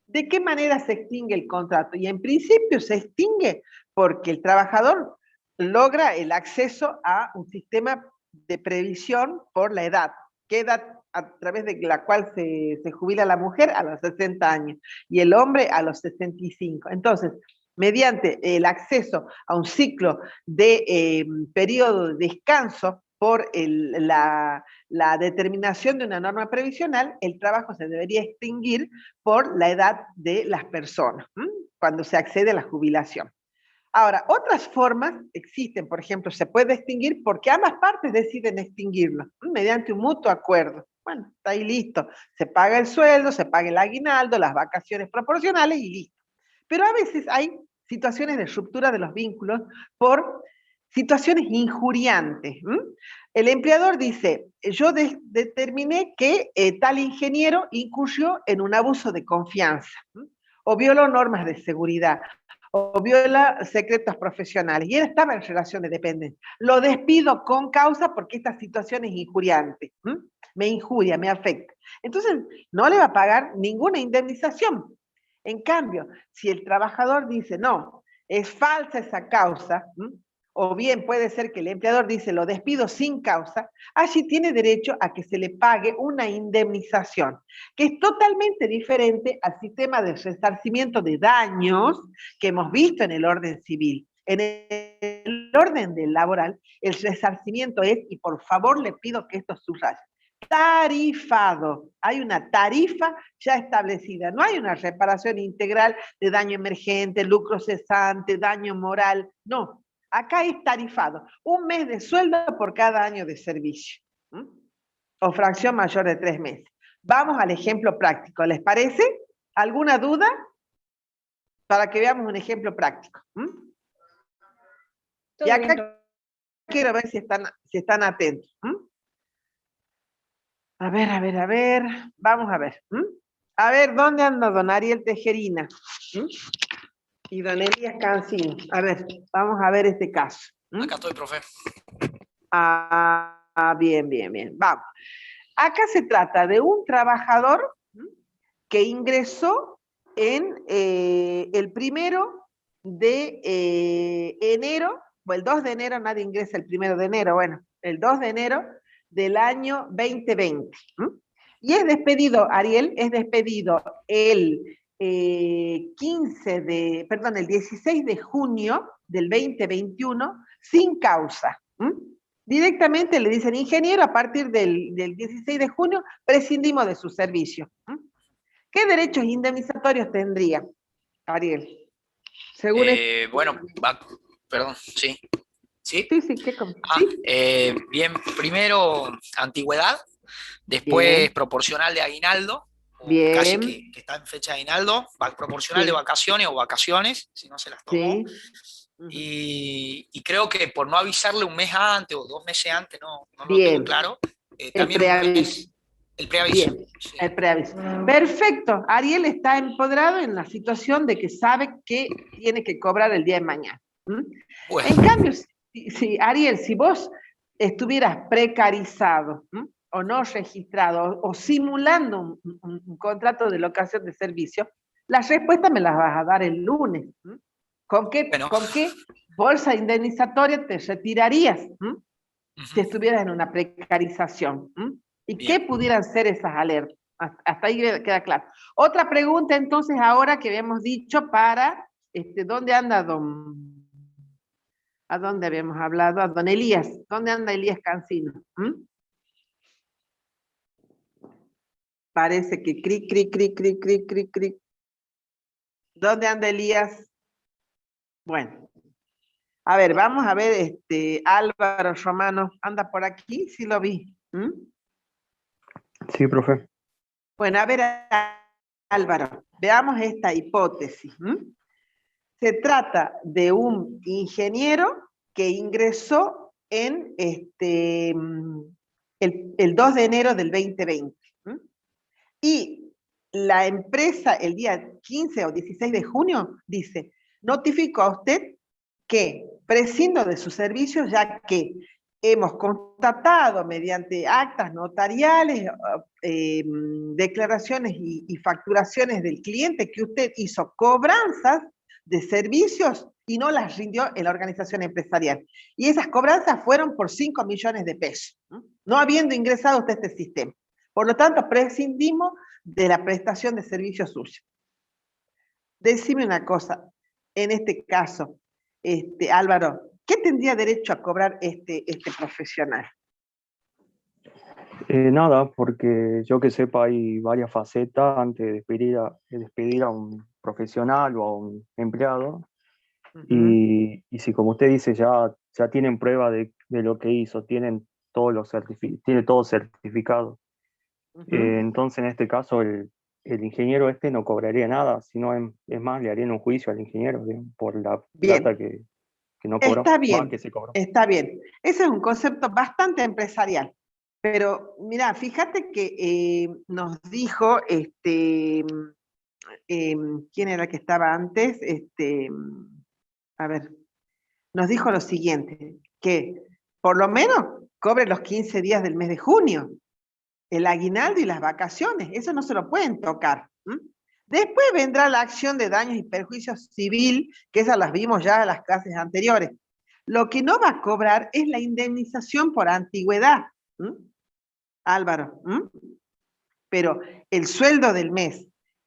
¿De qué manera se extingue el contrato? Y en principio se extingue porque el trabajador logra el acceso a un sistema de previsión por la edad, que edad a través de la cual se jubila la mujer a los 60 años y el hombre a los 65. Entonces, mediante el acceso a un ciclo de periodo de descanso por la determinación de una norma previsional, el trabajo se debería extinguir por la edad de las personas, cuando se accede a la jubilación. Ahora, otras formas existen, por ejemplo, se puede extinguir porque ambas partes deciden extinguirlo, mediante un mutuo acuerdo. Bueno, está ahí listo, se paga el sueldo, se paga el aguinaldo, las vacaciones proporcionales y listo. Pero a veces hay situaciones de ruptura de los vínculos por situaciones injuriantes. El empleador dice, yo determiné que tal ingeniero incurrió en un abuso de confianza, o violó normas de seguridad, o viola secretos profesionales, y él estaba en relación de dependencia. Lo despido con causa porque esta situación es injuriante, me injuria, me afecta. Entonces, no le va a pagar ninguna indemnización. En cambio, si el trabajador dice, no, es falsa esa causa, o bien puede ser que el empleador dice, lo despido sin causa, allí tiene derecho a que se le pague una indemnización, que es totalmente diferente al sistema de resarcimiento de daños que hemos visto en el orden civil. En el orden del laboral, el resarcimiento es, y por favor le pido que esto subraye, tarifado. Hay una tarifa ya establecida. No hay una reparación integral de daño emergente, lucro cesante, daño moral. No. Acá es tarifado. 1 mes de sueldo por cada año de servicio. O fracción mayor de 3 meses. Vamos al ejemplo práctico. ¿Les parece? ¿Alguna duda? Para que veamos un ejemplo práctico. Y acá quiero ver si están atentos. A ver. Vamos a ver. A ver, ¿dónde anda don Ariel Tejerina? ¿Mm? Y don Elías Cancino. A ver, vamos a ver este caso. ¿Mm? Acá estoy, profe. Bien, bien, bien. Vamos. Acá se trata de un trabajador que ingresó en el 1 de enero, o el 2 de enero, nadie ingresa el 1 de enero, bueno, el 2 de enero del año 2020. Y es despedido, Ariel, es despedido el el 16 de junio del 2021 sin causa. Directamente le dicen, ingeniero, a partir del 16 de junio prescindimos de su servicio. ¿Qué derechos indemnizatorios tendría, Ariel? Según Bueno, perdón, sí. ¿Sí? Sí, ¿sí? Bien, primero antigüedad, después Bien. proporcional de aguinaldo, o Bien. casi que está en fecha de aguinaldo, proporcional Sí. de vacaciones o vacaciones, si no se las tomó. Sí. Y creo que por no avisarle un mes antes o 2 meses antes, no lo Bien. tengo claro. El También un preaviso. mes. El preaviso. Bien, Sí. el preaviso. Perfecto. Ariel está empoderado en la situación de que sabe que tiene que cobrar el día de mañana. Bueno. En cambio, Ariel, si vos estuvieras precarizado o no registrado o simulando un contrato de locación de servicio, las respuestas me las vas a dar el lunes. ¿Con qué bolsa indemnizatoria te retirarías si estuvieras en una precarización? ¿Y Bien. qué pudieran ser esas alertas? Hasta ahí queda claro. Otra pregunta entonces ahora que habíamos dicho para, ¿dónde anda ¿a dónde habíamos hablado? A don Elías. ¿Dónde anda Elías Cancino? Parece que cric. ¿Dónde anda Elías? Bueno. A ver, vamos a ver, Álvaro Romano, ¿anda por aquí? Sí lo vi. Sí, profe. Bueno, a ver, Álvaro, veamos esta hipótesis. Se trata de un ingeniero que ingresó en el 2 de enero del 2020. Y la empresa el día 15 o 16 de junio dice, notifico a usted que prescindo de sus servicios ya que hemos constatado mediante actas notariales, declaraciones y facturaciones del cliente que usted hizo cobranzas de servicios y no las rindió en la organización empresarial. Y esas cobranzas fueron por 5 millones de pesos, no habiendo ingresado usted este sistema. Por lo tanto, prescindimos de la prestación de servicios suyos. Decime una cosa, en este caso, Álvaro, ¿qué tendría derecho a cobrar este profesional? Nada, porque yo que sepa hay varias facetas antes de despedir a un profesional o a un empleado. Y si como usted dice ya tienen prueba de lo que hizo, tiene todo certificado. Entonces en este caso el ingeniero no cobraría nada, sino es más, le harían un juicio al ingeniero por la plata que no cobró. Está bien, que se cobró. está bien. Ese es un concepto bastante empresarial. Pero mira, fíjate que nos dijo, ¿quién era el que estaba antes? A ver, nos dijo lo siguiente, que por lo menos cobre los 15 días del mes de junio, el aguinaldo y las vacaciones, eso no se lo pueden tocar. Después vendrá la acción de daños y perjuicios civil, que esas las vimos ya en las clases anteriores. Lo que no va a cobrar es la indemnización por antigüedad, Álvaro. Pero el sueldo del mes,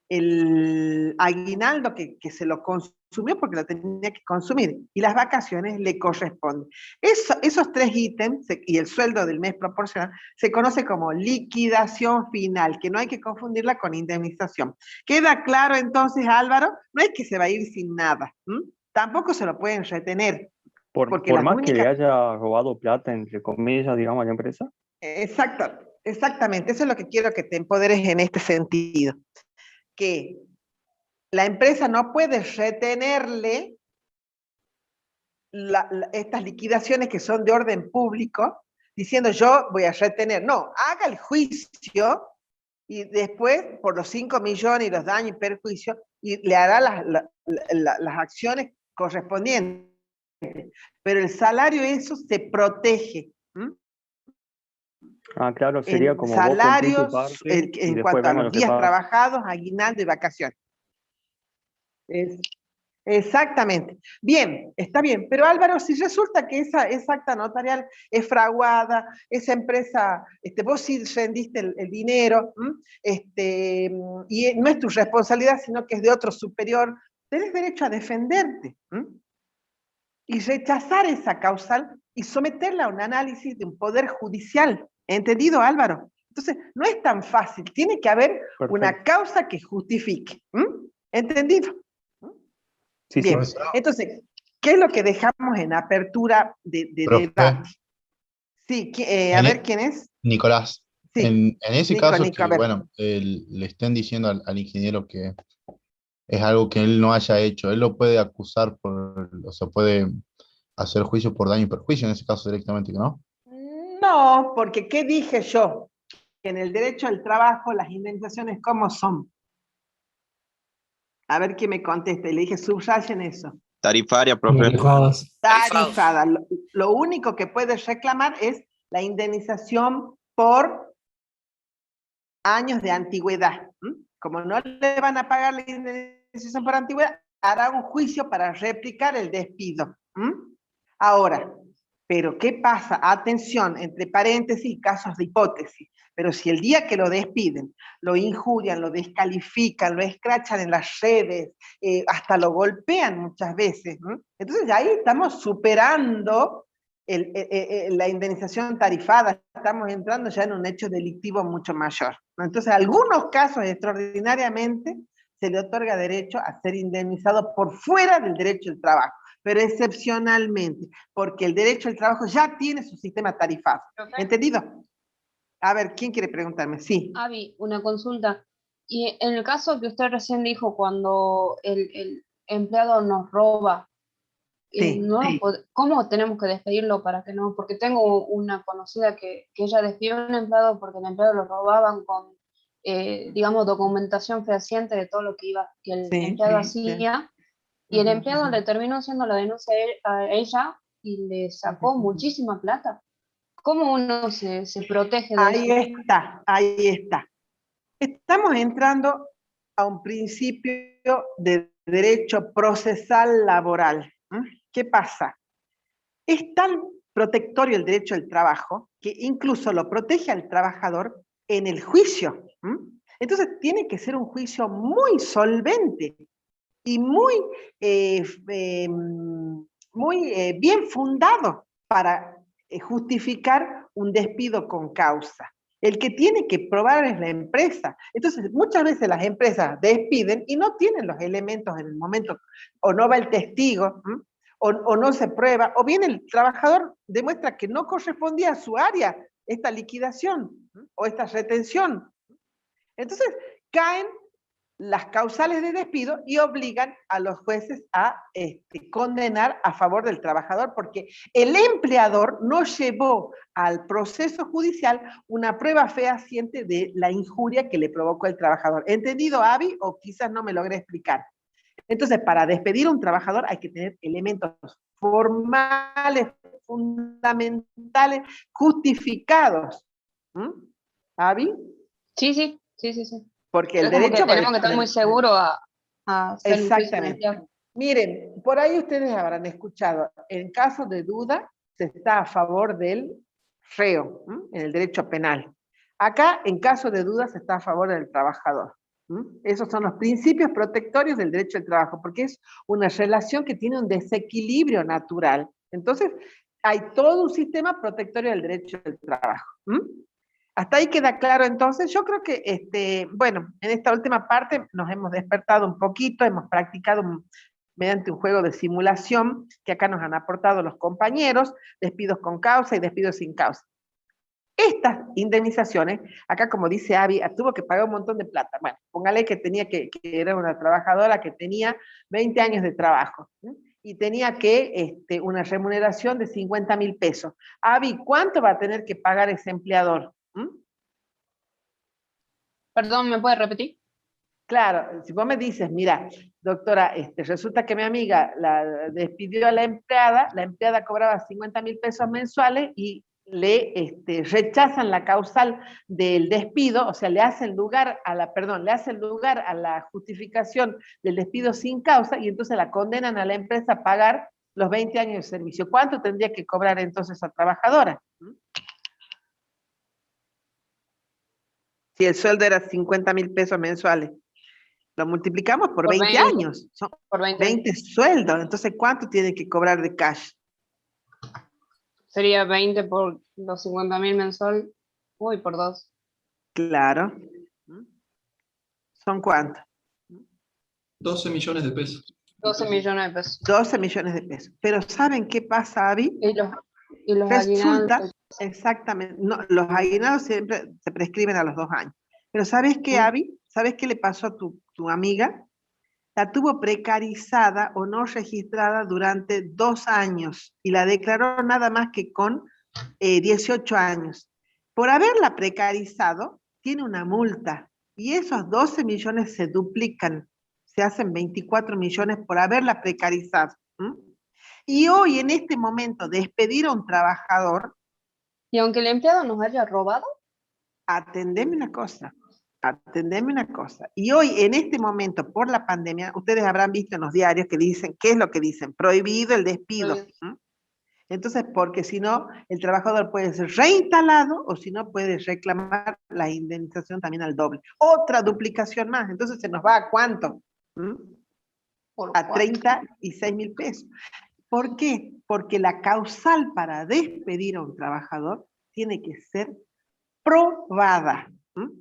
el aguinaldo que se lo consumió porque lo tenía que consumir, y las vacaciones le corresponden. Esos 3 ítems y el sueldo del mes proporcional se conoce como liquidación final, que no hay que confundirla con indemnización. ¿Queda claro entonces, Álvaro? No es que se va a ir sin nada. Tampoco se lo pueden retener. Por más que le haya robado plata, entre comillas, digamos, a la empresa. Exactamente, eso es lo que quiero que te empoderes en este sentido. Que la empresa no puede retenerle estas liquidaciones que son de orden público, diciendo yo voy a retener. No, haga el juicio y después, por los 5 millones y los daños y perjuicios, y le hará las acciones correspondientes. Pero el salario, eso se protege. Ah, claro, sería En como vos cumplís tu salarios, parte y en después cuanto a vemos los lo que días pasa. trabajados, aguinaldo y vacaciones. Exactamente. Bien, está bien. Pero Álvaro, si resulta que esa acta notarial es fraguada, esa empresa, vos sí rendiste el dinero, y no es tu responsabilidad, sino que es de otro superior, tenés derecho a defenderte y rechazar esa causal y someterla a un análisis de un poder judicial. ¿Entendido, Álvaro? Entonces, no es tan fácil. Tiene que haber una Perfecto. causa que justifique. ¿Entendido? Sí, Bien, sí. entonces, ¿qué es lo que dejamos en apertura de Profe, debate? Sí, a en ver e- quién es. Nicolás, Sí, en ese Nico, caso Nico, a que, ver. bueno, le estén diciendo al ingeniero que es algo que él no haya hecho, él lo puede acusar o sea, puede hacer juicio por daño y perjuicio en ese caso directamente, ¿no? No, porque ¿qué dije yo? Que en el derecho al trabajo las indemnizaciones, ¿cómo son? A ver quién me contesta. Y le dije, subrayen eso. Tarifaria, profe. Tarifados. Tarifada. Lo único que puedes reclamar es la indemnización por años de antigüedad. Como no le van a pagar la indemnización por antigüedad, hará un juicio para replicar el despido. Ahora, pero ¿qué pasa? Atención, entre paréntesis, casos de hipótesis. Pero si el día que lo despiden, lo injurian, lo descalifican, lo escrachan en las redes, hasta lo golpean muchas veces, entonces ahí estamos superando la indemnización tarifada, estamos entrando ya en un hecho delictivo mucho mayor. Entonces, en algunos casos, extraordinariamente, se le otorga derecho a ser indemnizado por fuera del derecho al trabajo, pero excepcionalmente, porque el derecho al trabajo ya tiene su sistema tarifado. ¿Entendido? A ver, ¿quién quiere preguntarme? Sí. Avi, una consulta. Y en el caso que usted recién dijo, cuando el empleado nos roba, Sí. ¿cómo tenemos que despedirlo para que no? Porque tengo una conocida que ella despidió a un empleado porque el empleado lo robaban con, digamos, documentación fehaciente de todo lo que el Sí, empleado sí. hacía, y el empleado le terminó haciendo la denuncia a ella y le sacó muchísima plata. ¿Cómo uno se protege de Ahí eso? está, ahí está. Estamos entrando a un principio de derecho procesal laboral. ¿Qué pasa? Es tan protectorio el derecho al trabajo que incluso lo protege al trabajador en el juicio. Entonces tiene que ser un juicio muy solvente y muy bien fundado para justificar un despido con causa. El que tiene que probar es la empresa. Entonces, muchas veces las empresas despiden y no tienen los elementos en el momento, o no va el testigo, o no se prueba, o bien el trabajador demuestra que no correspondía a su área esta liquidación o esta retención. Entonces, caen las causales de despido y obligan a los jueces a condenar a favor del trabajador, porque el empleador no llevó al proceso judicial una prueba fehaciente de la injuria que le provocó el trabajador. ¿Entendido, Avi? O quizás no me logré explicar. Entonces, para despedir a un trabajador hay que tener elementos formales, fundamentales, justificados. ¿Avi? Sí, sí, sí, sí, sí. Porque el Es como que derecho va tenemos que estar muy seguros a hacer un juicio Exactamente. empleado. Miren, por ahí ustedes habrán escuchado, en caso de duda, se está a favor del reo, en el derecho penal. Acá, en caso de duda, se está a favor del trabajador. Esos son los principios protectorios del derecho al trabajo, porque es una relación que tiene un desequilibrio natural. Entonces, hay todo un sistema protectorio del derecho al trabajo. Hasta ahí queda claro. Entonces, yo creo que, bueno, en esta última parte nos hemos despertado un poquito, hemos practicado mediante un juego de simulación que acá nos han aportado los compañeros, despidos con causa y despidos sin causa. Estas indemnizaciones, acá como dice Avi, tuvo que pagar un montón de plata. Bueno, póngale que era una trabajadora que tenía 20 años de trabajo, y tenía que una remuneración de 50.000 pesos. Avi, ¿cuánto va a tener que pagar ese empleador? Perdón, ¿me puede repetir? Claro, si vos me dices, mira, doctora, resulta que mi amiga la despidió a la empleada cobraba 50.000 pesos mensuales y le rechazan la causal del despido, o sea, le hacen lugar a la justificación del despido sin causa y entonces la condenan a la empresa a pagar los 20 años de servicio. ¿Cuánto tendría que cobrar entonces esa trabajadora? Si el sueldo era 50.000 pesos mensuales. Lo multiplicamos por 20 años. Son por 20 sueldos. Entonces, ¿cuánto tiene que cobrar de cash? Sería 20 por los 50.000 mensual. Uy, por 2. Claro. ¿Son cuántos? 12 millones de pesos. 12 millones de pesos. 12 millones de pesos. Pero ¿saben qué pasa, Abby? Y los Resulta, aguinaldos. exactamente, no, los aguinaldos siempre se prescriben a los 2 años. Pero ¿sabes qué, Abby? ¿Sabes qué le pasó a tu amiga? La tuvo precarizada o no registrada durante 2 años y la declaró nada más que con 18 años. Por haberla precarizado, tiene una multa y esos 12 millones se duplican, se hacen 24 millones por haberla precarizado. Y hoy, en este momento, despedir a un trabajador. Y aunque el empleado nos haya robado. Atendeme una cosa. Y hoy, en este momento, por la pandemia, ustedes habrán visto en los diarios que dicen, ¿qué es lo que dicen? Prohibido el despido. Entonces, porque si no, el trabajador puede ser reinstalado o si no, puede reclamar la indemnización también al doble. Otra duplicación más. Entonces, ¿se nos va a cuánto? A 36.000 pesos. ¿Por qué? Porque la causal para despedir a un trabajador tiene que ser probada.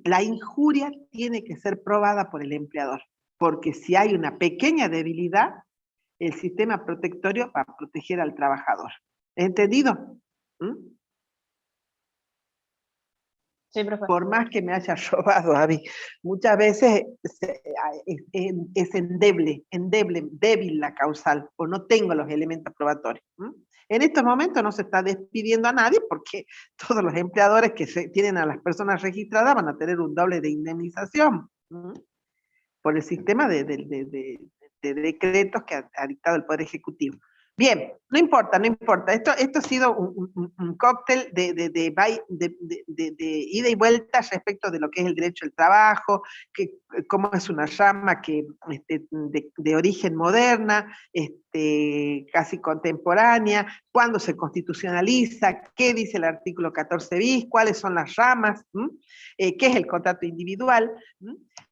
La injuria tiene que ser probada por el empleador, porque si hay una pequeña debilidad, el sistema protectorio va a proteger al trabajador. ¿Entendido? Sí, profe. Por más que me haya robado, Abby, muchas veces es débil la causal, o no tengo los elementos probatorios. En estos momentos no se está despidiendo a nadie porque todos los empleadores que tienen a las personas registradas van a tener un doble de indemnización por el sistema de decretos que ha dictado el Poder Ejecutivo. Bien, no importa. Esto ha sido un cóctel de ida y vuelta respecto de lo que es el derecho al trabajo, cómo es una rama de origen moderna, casi contemporánea, cuándo se constitucionaliza, qué dice el artículo 14 bis, cuáles son las ramas, qué es el contrato individual,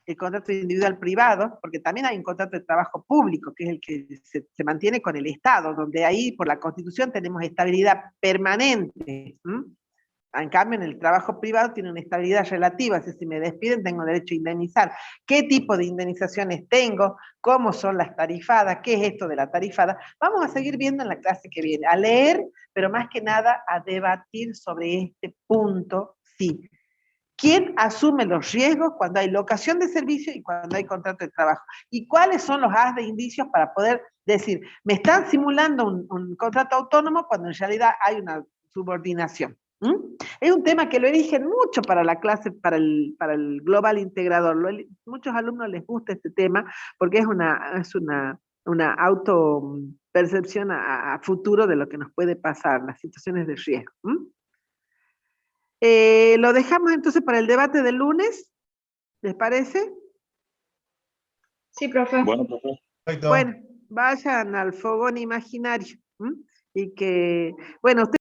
el contrato individual privado, porque también hay un contrato de trabajo público, que es el que se mantiene con el Estado, donde ahí por la Constitución tenemos estabilidad permanente. En cambio, en el trabajo privado tiene una estabilidad relativa, si me despiden tengo derecho a indemnizar. ¿Qué tipo de indemnizaciones tengo? ¿Cómo son las tarifadas? ¿Qué es esto de la tarifada? Vamos a seguir viendo en la clase que viene, a leer, pero más que nada a debatir sobre este punto, sí. ¿Quién asume los riesgos cuando hay locación de servicio y cuando hay contrato de trabajo? ¿Y cuáles son los haz de indicios para poder decir, me están simulando un contrato autónomo cuando en realidad hay una subordinación? Es un tema que lo eligen mucho para la clase, para el global integrador. Muchos alumnos les gusta este tema porque es una autopercepción a futuro de lo que nos puede pasar, las situaciones de riesgo. Lo dejamos entonces para el debate del lunes, ¿les parece? Sí, profe. Bueno, profe. Perfecto. Bueno, vayan al fogón imaginario. Y que, bueno,